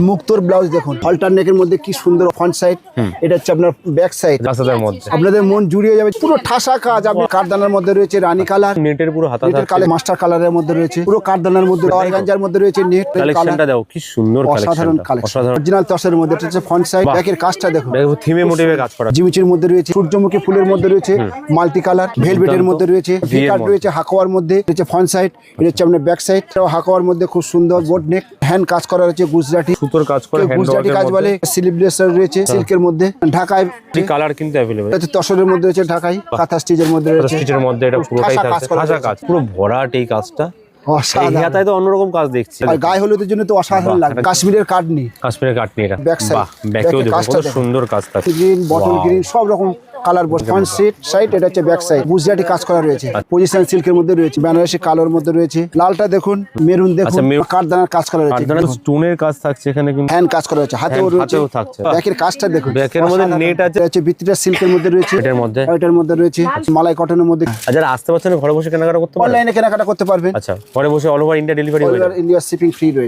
মুক্তোর blouse দেখুন, alter নেকের মধ্যে কি সুন্দর ফ্রন্ট সাইড, এটা হচ্ছে আপনার ব্যাক সাইড। আপনাদের মন জুড়িয়ে যাবে, পুরো ঠাসা কাজ। আপনি কাঠদানার মধ্যে রয়েছে রানী কালার, নেটের পুরো হাতা কালার, মাস্টার কালারের মধ্যে রয়েছে, পুরো কাঠদানার মধ্যে, অর্গানজার মধ্যে রয়েছে নেট কালেকশনটা দাও, কি সুন্দর অসাধারণ কালেকশন। অরিজিনাল তসরের মধ্যে হচ্ছে ফ্রন্ট সাইড, ব্যাকের কাজটা দেখুন, থিমে মোটিভে কাজ করা, জিমিচির মধ্যে রয়েছে, সূর্যমুখী ফুলের মধ্যে রয়েছে, মাল্টি কালার, ভেলভেটের মধ্যে রয়েছে, ভিকার্ড রয়েছে, হাকোয়ার মধ্যে রয়েছে ফ্রন্ট সাইড, এটা হচ্ছে আপনার ব্যাক সাইড। হাকোয়ার মধ্যে খুব সুন্দর বোট নেক, হ্যান্ড কাজ করা রয়েছে, গুজরাটি সুতোর কাজ করে, গুজরাটি কাজ বলে, স্লিভলেস রয়েছে, সিল্কের মধ্যে, ঢাকায় কালার কিন্তু अवेलेबल আছে, তসরের মধ্যে রয়েছে, ঢাকায় কাঁথা স্টিচের মধ্যে রয়েছে, স্টিচের মধ্যে এটা পুরোটাই থাকছে ঠাসা কাজ, পুরো ভরাট এই কাজটা। এই হাতায় তো অন্যরকম কাজ দেখছি, আর গায়ে হলুদের জন্য তো অসাধারণ লাগে। কাশ্মীরের কাটনি, কাশ্মীরের কাটনি, এটা ব্যাক সাইড, ব্যাকেও দেখো কত সুন্দর কাজ থাকে, গ্রিন, বটল গ্রিন, সব রকম কালার। ফ্রন্ট সাইড এটা হচ্ছে ব্যাক সাইড, গুজরাটি কাজ করা রয়েছে, পজিশন সিল্কের মধ্যে রয়েছে, বেনারসি কালোর মধ্যে রয়েছে, লালটা দেখুন, মেরুন দেখুন, কাঠদানার কাজ করা রয়েছে, স্টোনের কাজ থাকছে এখানে, কিন্তু হ্যান্ড কাজ করা রয়েছে, হাতেও রয়েছে, থাকছে। ব্যাকের কাজটা দেখুন, ব্যাকের মধ্যে নেট আছে, ভিত্তিটা সিল্কের মধ্যে রয়েছে, এটার মধ্যে রয়েছে মালাই কটনের মধ্যে। যারা আসতে পারছেন ঘরে বসে কেনাকাটা করতে পারবেন, অনলাইনে কেনাকাটা করতে পারবেন। আচ্ছা, ঘরে বসে all over India delivery, India shipping free রয়েছে।